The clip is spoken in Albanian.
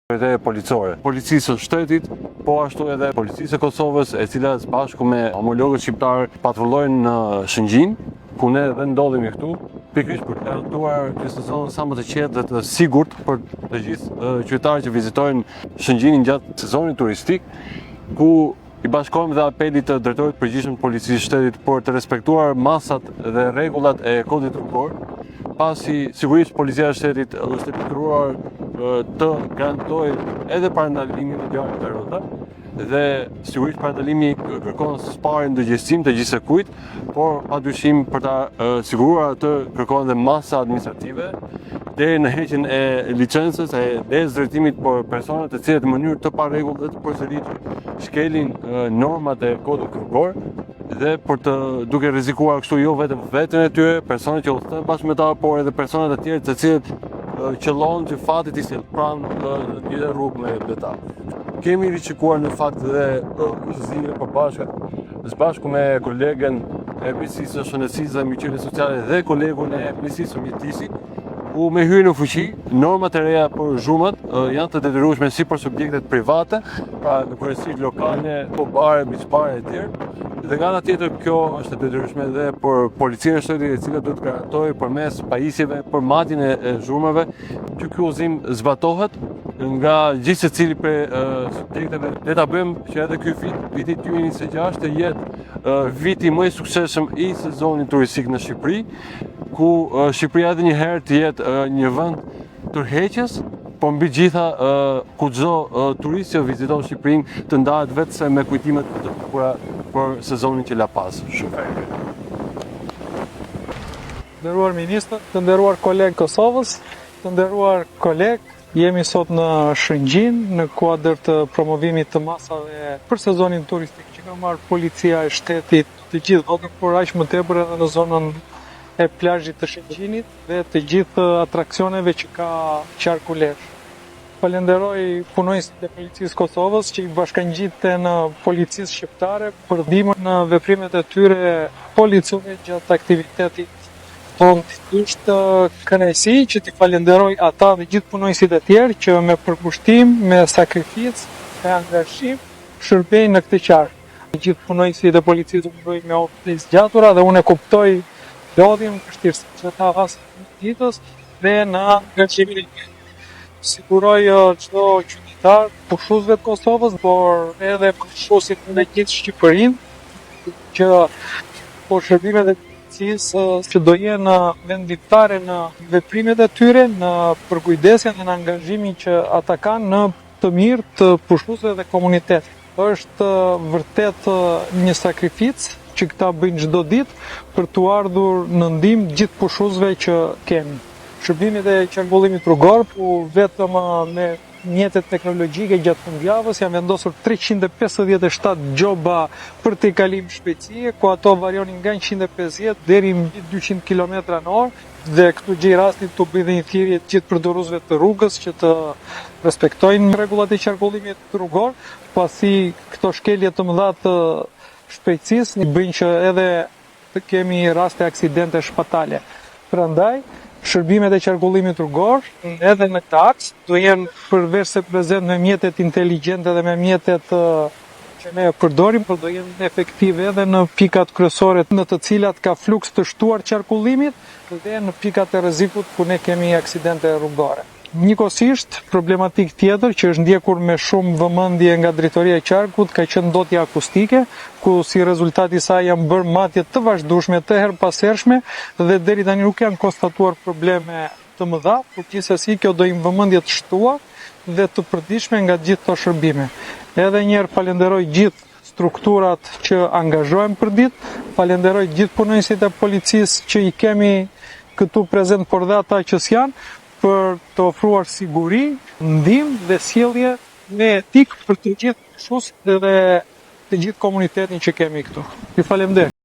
policore, policisë së shtetit, po ashtu edhe policisë e Kosovës, e cila së bashku me homologët shqiptar patrullojnë në Shëngjin, ku ne dhe ndodhemi këtu, pikërisht për të garantuar një sezon sa më të qetë dhe të sigurt për të gjithë qytetarët që vizitojnë Shëngjinin gjatë sezonit turistik, ku i bashkojmë dhe apelit të drejtorit përgjithshëm të policisë së shtetit për të respektuar masat dhe rregullat e kodit rrugor, pasi sigurisht policia e shtetit është e detyruar të garantoj edhe parandalimin e gjatë të rrota, dhe sigurisht parandalimi kërkon së pari ndërgjegjësim të gjithsekujt, por padyshim për ta siguruar atë kërkon dhe masa administrative deri në heqjen e licencës e drejtimit për personat të cilët në mënyrë të parregull dhe të përsëritur shkelin normat e kodit rrugor, dhe për të duke rrezikuar kështu jo vetëm veten e tyre, personat që udhëtojnë bashkë me ta, por edhe personat e tjerë të cilët qëllon që fati t'i sjellë pranë një rrugë me ta. Kemi riçikuar në fakt dhe kushtëzimin e përbashkët, së bashku me kolegen e Ministrisë së Shëndetësisë dhe Mbikëqyrjes Sociale dhe kolegun e Ministrisë së Mjedisit, ku me hyrje në fuqi, normat e reja për zhurmat janë të detyrueshme si për subjektet private, pra në kryesisht lokale, bare, miqbare e tjerë. Dhe nga ana tjetër kjo është e detyrueshme edhe për policinë e shtetit, e cila duhet të garantojë përmes pajisjeve për matjen e zhurmave që ky udhëzim zbatohet nga gjithë secili prej subjekteve. Le ta bëjmë që edhe ky viti 2026 të jetë viti më i suksesshëm i sezonit turistik në Shqipëri, ku Shqipëria edhe një herë të jetë një vend tërheqës, por mbi gjitha ku çdo turist që viziton Shqipërinë të ndahet vetëm me kujtimet të bukura për sezonin që la pas. Nderuar ministër, të nderuar kolegë Kosovës, të nderuar kolegë, jemi sot në Shëngjin në kuadër të promovimit të masave për sezonin turistik që ka marrë policia e shtetit të gjithë votën, por aq më tepër edhe në zonën e plazhit të Shëngjinit dhe të gjithë atraksioneve që ka qarku Lezhë. Falenderoj punonjësit e policisë Kosovës që i bashkangjiten policisë shqiptare për ndihmën në veprimet e tyre policove gjatë aktivitetit tonë. Është kënaqësi që t'i falenderoj ata dhe gjithë punonjësit e tjerë që me përkushtim, me sakrificë, me angazhim shërbejnë në këtë qark. Gjithë punonjësit e policisë u bëjnë me ofte zgjatura dhe unë e kuptoj lodhjen, vështirësinë që ata hasin ditës dhe në angazhimin e tyre. Siguroj çdo qytetar, pushuesve të Kosovës, por edhe pushuesit në gjithë Shqipërinë, që po shërbimet e policisë që do jenë vendimtare në veprimet e tyre, në përkujdesjen dhe në angazhimin që ata kanë në të mirë të pushuesve dhe komunitetit. Është vërtet një sakrificë që këta bëjnë çdo ditë për t'u ardhur në ndihmë gjithë pushuesve që kemi. Shërbimet e qarkullimit rrugor, po vetëm me mjetet teknologjike gjatë fundjavës janë vendosur 357 gjoba për të kalim shpejtësie, ku ato varionin nga 150 deri mbi 200 km/h, dhe këtu gjej rastin të bëjë një thirrje të gjithë përdoruesve të rrugës që të respektojnë rregullat e qarkullimit rrugor, pasi këto shkelje të mëdha të shpejtësisë bëjnë që edhe të kemi raste aksidente shpatale. Prandaj shërbimet e qarkullimit rrugor edhe në këtë aks do jenë përveç se prezent me mjetet inteligjente dhe me mjetet që ne përdorim, por do jenë efektive edhe në pikat kryesore në të cilat ka fluks të shtuar qarkullimit dhe në pikat e rrezikut ku ne kemi aksidente rrugore. Njëkohësisht, problematik tjetër që është ndjekur me shumë vëmendje nga drejtoria e qarkut ka qenë ndotja akustike, ku si rezultat i saj janë bërë matje të vazhdueshme, të herpashershme dhe deri tani nuk janë konstatuar probleme të mëdha, por gjithsesi kjo do jemi vëmendje të shtuar dhe të përditshme nga gjithë këto shërbime. Edhe një herë falenderoj gjithë strukturat që angazhohen për ditë, falenderoj gjithë punonjësit e policisë që i kemi këtu prezent, por dhe ata që s'janë, për të ofruar siguri, ndihmë dhe sjellje me etikë për të gjithë pushuesit dhe të gjithë komunitetin që kemi këtu. Ju falenderoj.